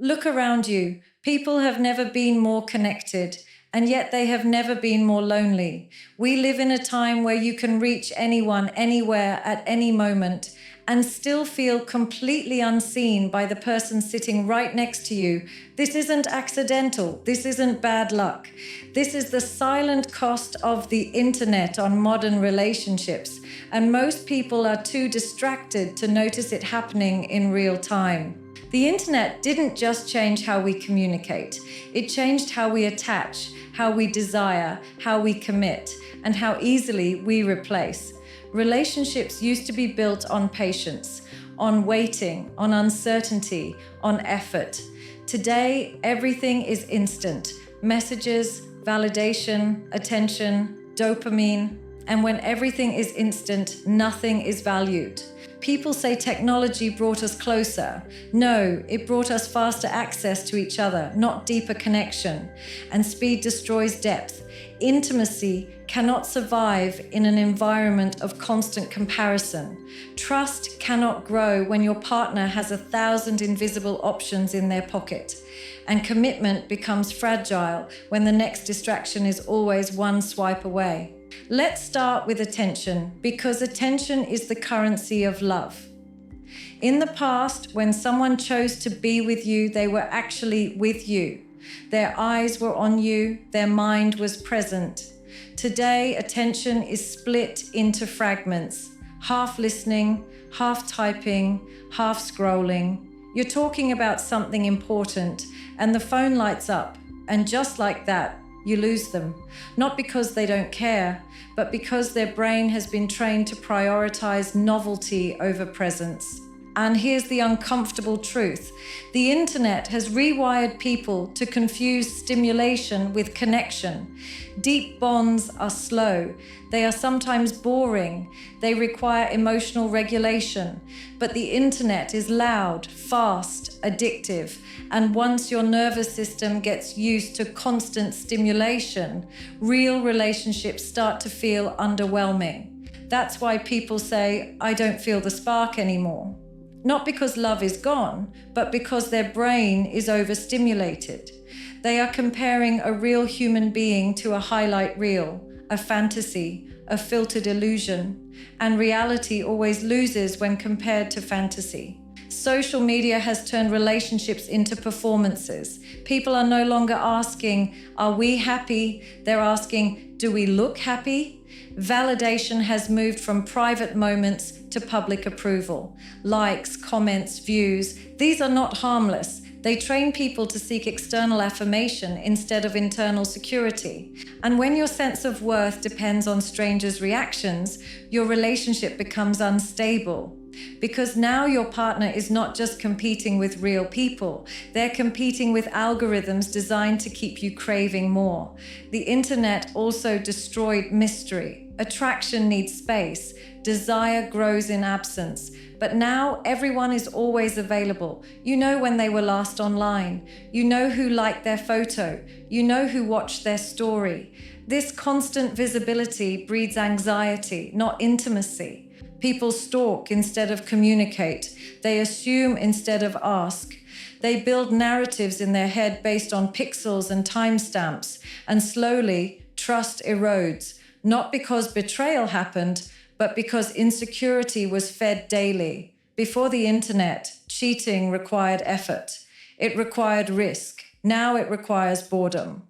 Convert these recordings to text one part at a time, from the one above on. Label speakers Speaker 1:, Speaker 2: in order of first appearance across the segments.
Speaker 1: Look around you. People have never been more connected, and yet they have never been more lonely. We live in a time where you can reach anyone, anywhere, at any moment, and still feel completely unseen by the person sitting right next to you. This isn't accidental. This isn't bad luck. This is the silent cost of the internet on modern relationships, and most people are too distracted to notice it happening in real time. The internet didn't just change how we communicate. It changed how we attach, how we desire, how we commit, and how easily we replace. Relationships used to be built on patience, on waiting, on uncertainty, on effort. Today, everything is instant. Messages, validation, attention, dopamine. And when everything is instant, nothing is valued. People say technology brought us closer. No, it brought us faster access to each other, not deeper connection. And speed destroys depth. Intimacy cannot survive in an environment of constant comparison. Trust cannot grow when your partner has 1,000 invisible options in their pocket. And commitment becomes fragile when the next distraction is always one swipe away. Let's start with attention, because attention is the currency of love. In the past, when someone chose to be with you, they were actually with you. Their eyes were on you, their mind was present. Today, attention is split into fragments, half listening, half typing, half scrolling. You're talking about something important, and the phone lights up, and just like that, you lose them. Not because they don't care, but because their brain has been trained to prioritize novelty over presence. And here's the uncomfortable truth. The internet has rewired people to confuse stimulation with connection. Deep bonds are slow. They are sometimes boring. They require emotional regulation. But the internet is loud, fast, addictive. And once your nervous system gets used to constant stimulation, real relationships start to feel underwhelming. That's why people say, "I don't feel the spark anymore." Not because love is gone, but because their brain is overstimulated. They are comparing a real human being to a highlight reel, a fantasy, a filtered illusion, and reality always loses when compared to fantasy. Social media has turned relationships into performances. People are no longer asking, "Are we happy?" They're asking, "Do we look happy?" Validation has moved from private moments to public approval. Likes, comments, views, these are not harmless. They train people to seek external affirmation instead of internal security. And when your sense of worth depends on strangers' reactions, your relationship becomes unstable. Because now your partner is not just competing with real people, they're competing with algorithms designed to keep you craving more. The internet also destroyed mystery. Attraction needs space. Desire grows in absence. But now everyone is always available. You know when they were last online. You know who liked their photo. You know who watched their story. This constant visibility breeds anxiety, not intimacy. People stalk instead of communicate. They assume instead of ask. They build narratives in their head based on pixels and timestamps, and slowly trust erodes, not because betrayal happened, but because insecurity was fed daily. Before the internet, cheating required effort. It required risk. Now it requires boredom.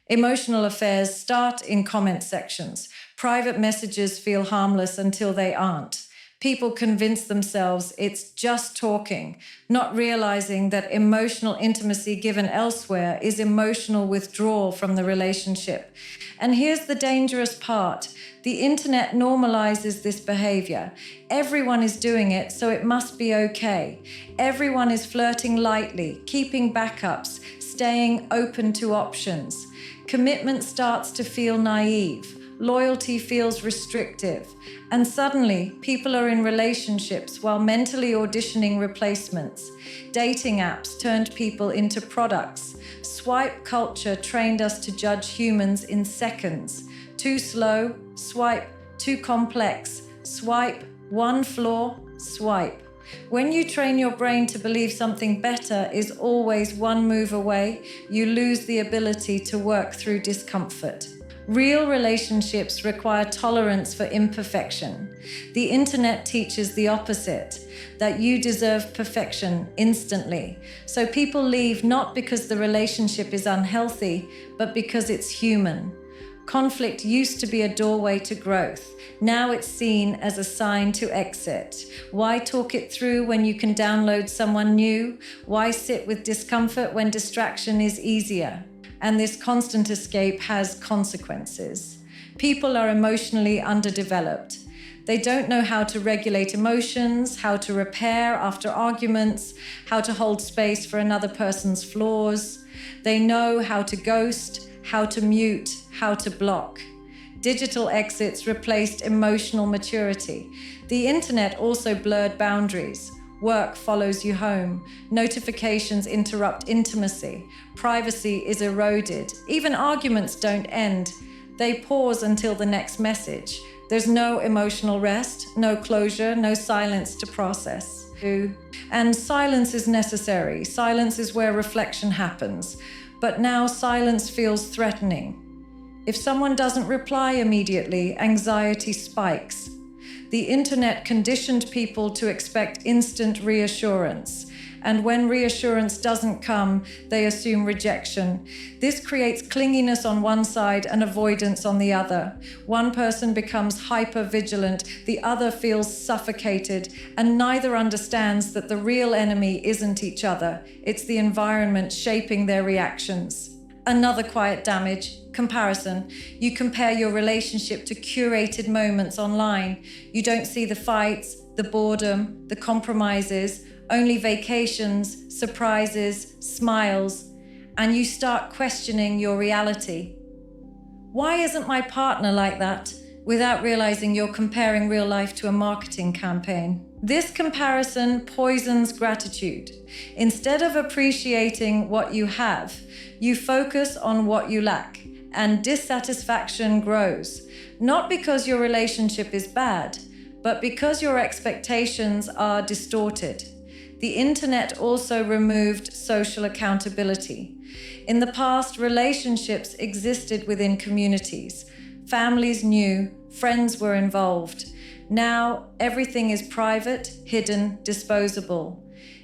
Speaker 1: Emotional affairs start in comment sections. Private messages feel harmless until they aren't. People convince themselves it's just talking, not realizing that emotional intimacy given elsewhere is emotional withdrawal from the relationship. And here's the dangerous part. The internet normalizes this behavior. Everyone is doing it, so it must be okay. Everyone is flirting lightly, keeping backups, staying open to options. Commitment starts to feel naive. Loyalty feels restrictive. And suddenly, people are in relationships while mentally auditioning replacements. Dating apps turned people into products. Swipe culture trained us to judge humans in seconds. Too slow, swipe. Too complex, swipe. One flaw, swipe. When you train your brain to believe something better is always one move away, you lose the ability to work through discomfort. Real relationships require tolerance for imperfection. The internet teaches the opposite, that you deserve perfection instantly. So people leave not because the relationship is unhealthy, but because it's human. Conflict used to be a doorway to growth. Now it's seen as a sign to exit. Why talk it through when you can download someone new? Why sit with discomfort when distraction is easier? And this constant escape has consequences. People are emotionally underdeveloped. They don't know how to regulate emotions, how to repair after arguments, how to hold space for another person's flaws. They know how to ghost, how to mute, how to block. Digital exits replaced emotional maturity. The internet also blurred boundaries. Work follows you home. Notifications interrupt intimacy. Privacy is eroded. Even arguments don't end. They pause until the next message. There's no emotional rest, no closure, no silence to process. And silence is necessary. Silence is where reflection happens. But now silence feels threatening. If someone doesn't reply immediately, anxiety spikes. The internet conditioned people to expect instant reassurance. And when reassurance doesn't come, they assume rejection. This creates clinginess on one side and avoidance on the other. One person becomes hyper-vigilant, the other feels suffocated, and neither understands that the real enemy isn't each other. It's the environment shaping their reactions. Another quiet damage, comparison. You compare your relationship to curated moments online. You don't see the fights, the boredom, the compromises, only vacations, surprises, smiles, and you start questioning your reality. Why isn't my partner like that? Without realizing you're comparing real life to a marketing campaign. This comparison poisons gratitude. Instead of appreciating what you have, you focus on what you lack, and dissatisfaction grows. Not because your relationship is bad, but because your expectations are distorted. The internet also removed social accountability. In the past, relationships existed within communities. Families knew, friends were involved. Now, everything is private, hidden, disposable.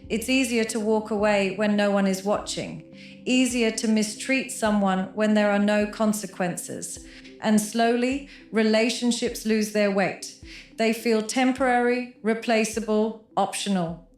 Speaker 1: It's easier to walk away when no one is watching. Easier to mistreat someone when there are no consequences. And slowly, relationships lose their weight. They feel temporary, replaceable, optional.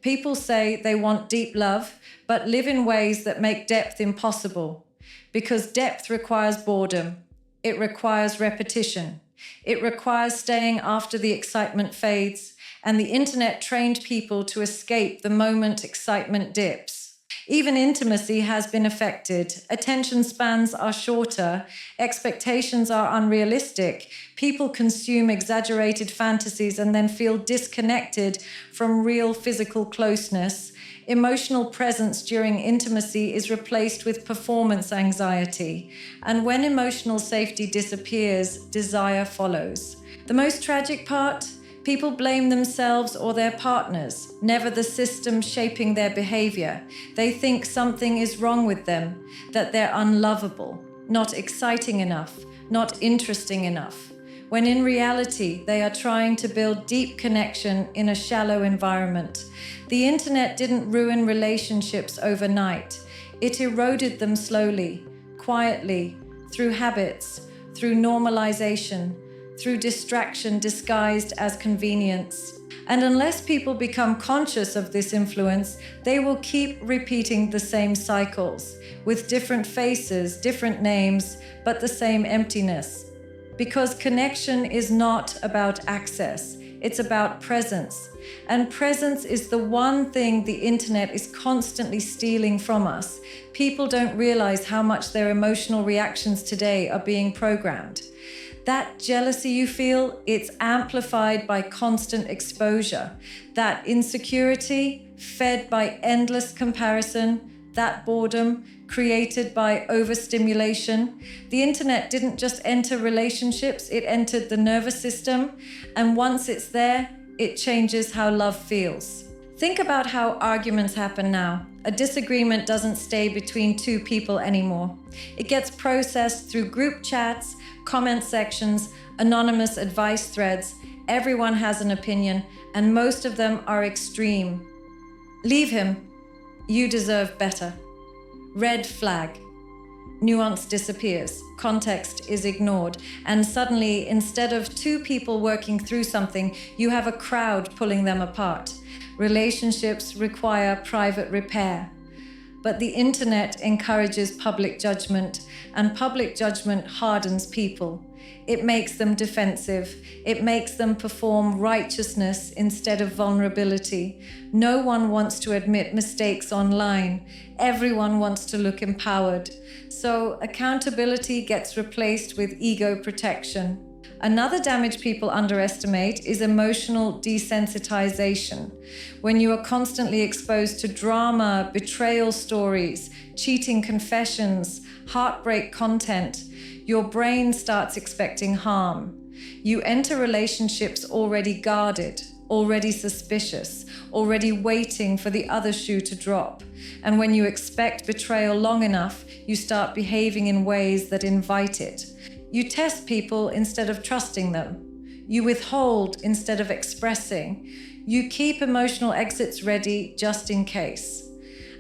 Speaker 1: People say they want deep love, but live in ways that make depth impossible. Because depth requires boredom. It requires repetition. It requires staying after the excitement fades, and the internet trained people to escape the moment excitement dips. Even intimacy has been affected. Attention spans are shorter. Expectations are unrealistic. People consume exaggerated fantasies and then feel disconnected from real physical closeness. Emotional presence during intimacy is replaced with performance anxiety. And when emotional safety disappears, desire follows. The most tragic part? People blame themselves or their partners, never the system shaping their behavior. They think something is wrong with them, that they're unlovable, not exciting enough, not interesting enough. When in reality, they are trying to build deep connection in a shallow environment. The internet didn't ruin relationships overnight. It eroded them slowly, quietly, through habits, through normalization, through distraction disguised as convenience. And unless people become conscious of this influence, they will keep repeating the same cycles, with different faces, different names, but the same emptiness. Because connection is not about access, it's about presence. And presence is the one thing the internet is constantly stealing from us. People don't realize how much their emotional reactions today are being programmed. That jealousy you feel, it's amplified by constant exposure. That insecurity, fed by endless comparison, that boredom, created by overstimulation. The internet didn't just enter relationships, it entered the nervous system. And once it's there, it changes how love feels. Think about how arguments happen now. A disagreement doesn't stay between two people anymore. It gets processed through group chats, comment sections, anonymous advice threads. Everyone has an opinion, and most of them are extreme. Leave him. You deserve better. Red flag. Nuance disappears, context is ignored, and suddenly, instead of two people working through something, you have a crowd pulling them apart. Relationships require private repair. But the internet encourages public judgment, and public judgment hardens people. It makes them defensive. It makes them perform righteousness instead of vulnerability. No one wants to admit mistakes online. Everyone wants to look empowered. So accountability gets replaced with ego protection. Another damage people underestimate is emotional desensitization. When you are constantly exposed to drama, betrayal stories, cheating confessions, heartbreak content, your brain starts expecting harm. You enter relationships already guarded, already suspicious, already waiting for the other shoe to drop. And when you expect betrayal long enough, you start behaving in ways that invite it. You test people instead of trusting them. You withhold instead of expressing. You keep emotional exits ready just in case.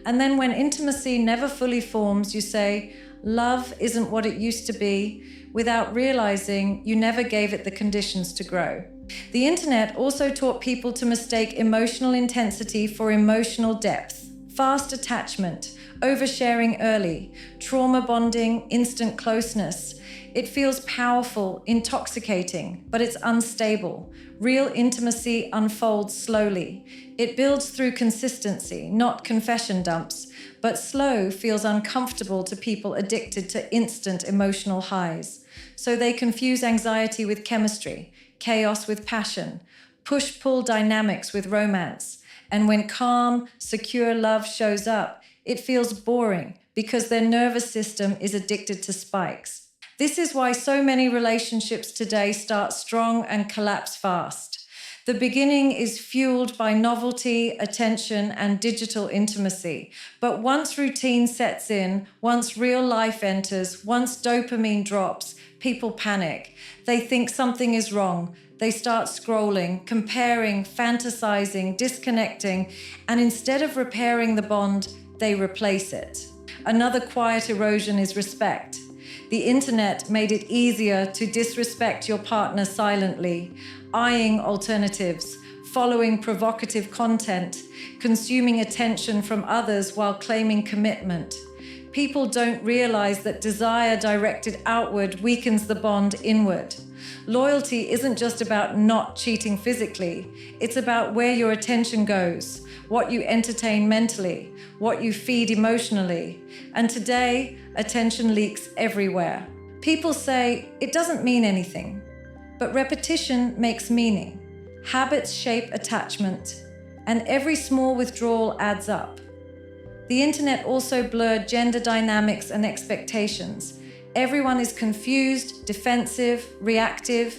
Speaker 1: And then when intimacy never fully forms, you say, love isn't what it used to be, without realizing you never gave it the conditions to grow. The internet also taught people to mistake emotional intensity for emotional depth, fast attachment, oversharing early, trauma bonding, instant closeness. It feels powerful, intoxicating, but it's unstable. Real intimacy unfolds slowly. It builds through consistency, not confession dumps, but slow feels uncomfortable to people addicted to instant emotional highs. So they confuse anxiety with chemistry, chaos with passion, push-pull dynamics with romance. And when calm, secure love shows up, it feels boring because their nervous system is addicted to spikes. This is why so many relationships today start strong and collapse fast. The beginning is fueled by novelty, attention, and digital intimacy. But once routine sets in, once real life enters, once dopamine drops, people panic. They think something is wrong. They start scrolling, comparing, fantasizing, disconnecting, and instead of repairing the bond, they replace it. Another quiet erosion is respect. The internet made it easier to disrespect your partner silently, eyeing alternatives, following provocative content, consuming attention from others while claiming commitment. People don't realize that desire directed outward weakens the bond inward. Loyalty isn't just about not cheating physically. It's about where your attention goes, what you entertain mentally, what you feed emotionally. And today, attention leaks everywhere. People say it doesn't mean anything, but repetition makes meaning. Habits shape attachment, and every small withdrawal adds up. The internet also blurred gender dynamics and expectations. Everyone is confused, defensive, reactive.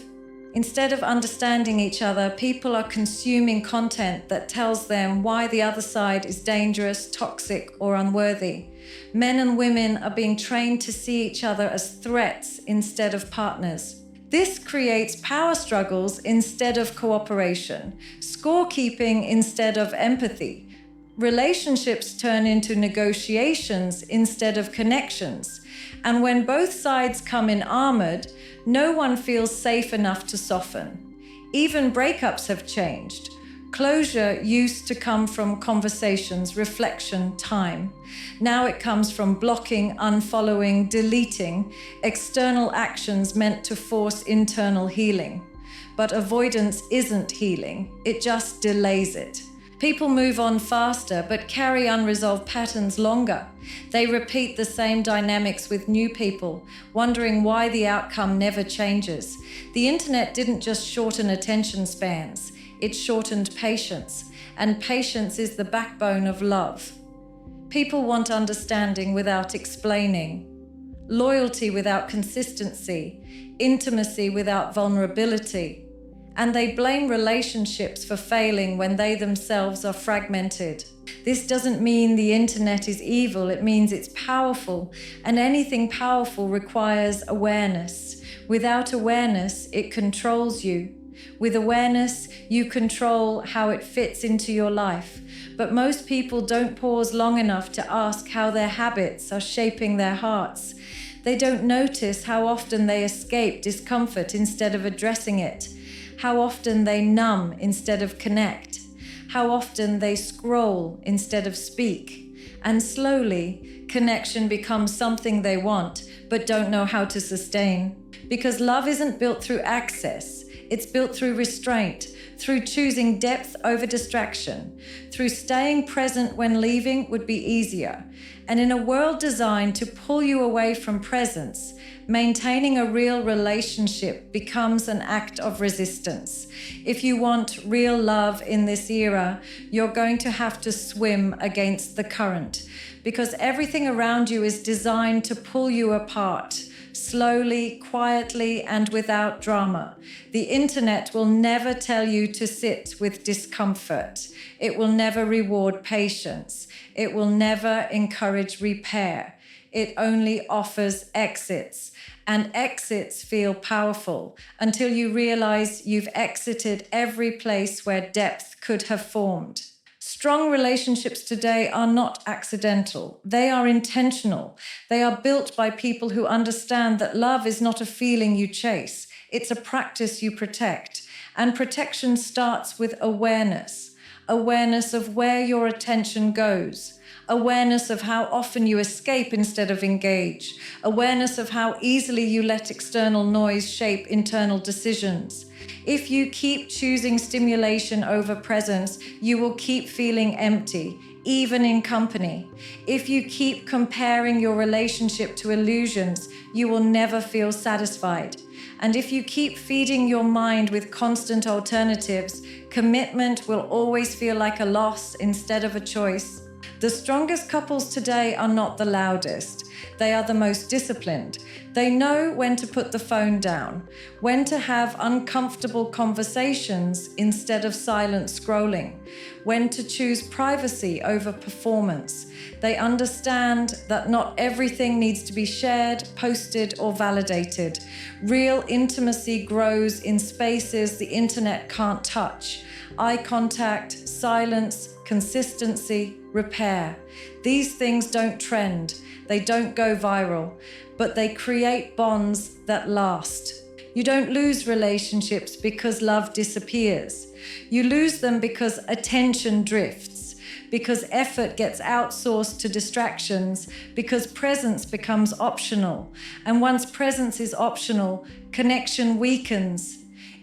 Speaker 1: Instead of understanding each other, people are consuming content that tells them why the other side is dangerous, toxic, or unworthy. Men and women are being trained to see each other as threats instead of partners. This creates power struggles instead of cooperation, scorekeeping instead of empathy. Relationships turn into negotiations instead of connections. And when both sides come in armored, no one feels safe enough to soften. Even breakups have changed. Closure used to come from conversations, reflection, time. Now it comes from blocking, unfollowing, deleting, external actions meant to force internal healing. But avoidance isn't healing, it just delays it. People move on faster, but carry unresolved patterns longer. They repeat the same dynamics with new people, wondering why the outcome never changes. The internet didn't just shorten attention spans, it shortened patience, and patience is the backbone of love. People want understanding without explaining, loyalty without consistency, intimacy without vulnerability. and they blame relationships for failing when they themselves are fragmented. This doesn't mean the internet is evil, it means it's powerful, and anything powerful requires awareness. Without awareness, it controls you. With awareness, you control how it fits into your life. But most people don't pause long enough to ask how their habits are shaping their hearts. They don't notice how often they escape discomfort instead of addressing it, how often they numb instead of connect, how often they scroll instead of speak. And slowly, connection becomes something they want but don't know how to sustain. Because love isn't built through access, it's built through restraint, through choosing depth over distraction, through staying present when leaving would be easier. And in a world designed to pull you away from presence, maintaining a real relationship becomes an act of resistance. If you want real love in this era, you're going to have to swim against the current, because everything around you is designed to pull you apart. Slowly, quietly, and without drama. The internet will never tell you to sit with discomfort. It will never reward patience. It will never encourage repair. It only offers exits. And exits feel powerful until you realize you've exited every place where depth could have formed. Strong relationships today are not accidental. They are intentional. They are built by people who understand that love is not a feeling you chase. It's a practice you protect. And protection starts with awareness. Awareness of where your attention goes. Awareness of how often you escape instead of engage. Awareness of how easily you let external noise shape internal decisions. If you keep choosing stimulation over presence, you will keep feeling empty, even in company. If you keep comparing your relationship to illusions, you will never feel satisfied. And if you keep feeding your mind with constant alternatives, commitment will always feel like a loss instead of a choice. The strongest couples today are not the loudest. They are the most disciplined. They know when to put the phone down, when to have uncomfortable conversations instead of silent scrolling, when to choose privacy over performance. They understand that not everything needs to be shared, posted, or validated. Real intimacy grows in spaces the internet can't touch. Eye contact, silence, consistency, repair. These things don't trend. They don't go viral, but they create bonds that last. You don't lose relationships because love disappears. You lose them because attention drifts, because effort gets outsourced to distractions, because presence becomes optional. And once presence is optional, connection weakens.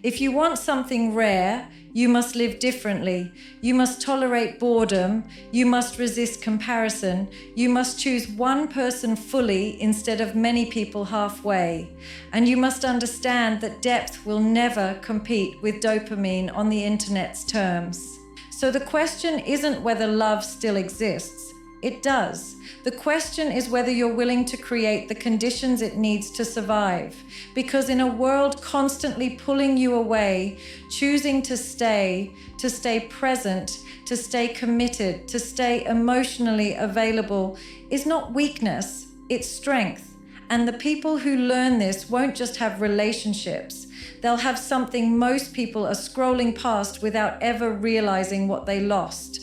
Speaker 1: If you want something rare, you must live differently. You must tolerate boredom. You must resist comparison. You must choose one person fully instead of many people halfway. And you must understand that depth will never compete with dopamine on the internet's terms. So the question isn't whether love still exists. It does. The question is whether you're willing to create the conditions it needs to survive. Because in a world constantly pulling you away, choosing to stay present, to stay committed, to stay emotionally available is not weakness, it's strength. And the people who learn this won't just have relationships. They'll have something most people are scrolling past without ever realizing what they lost.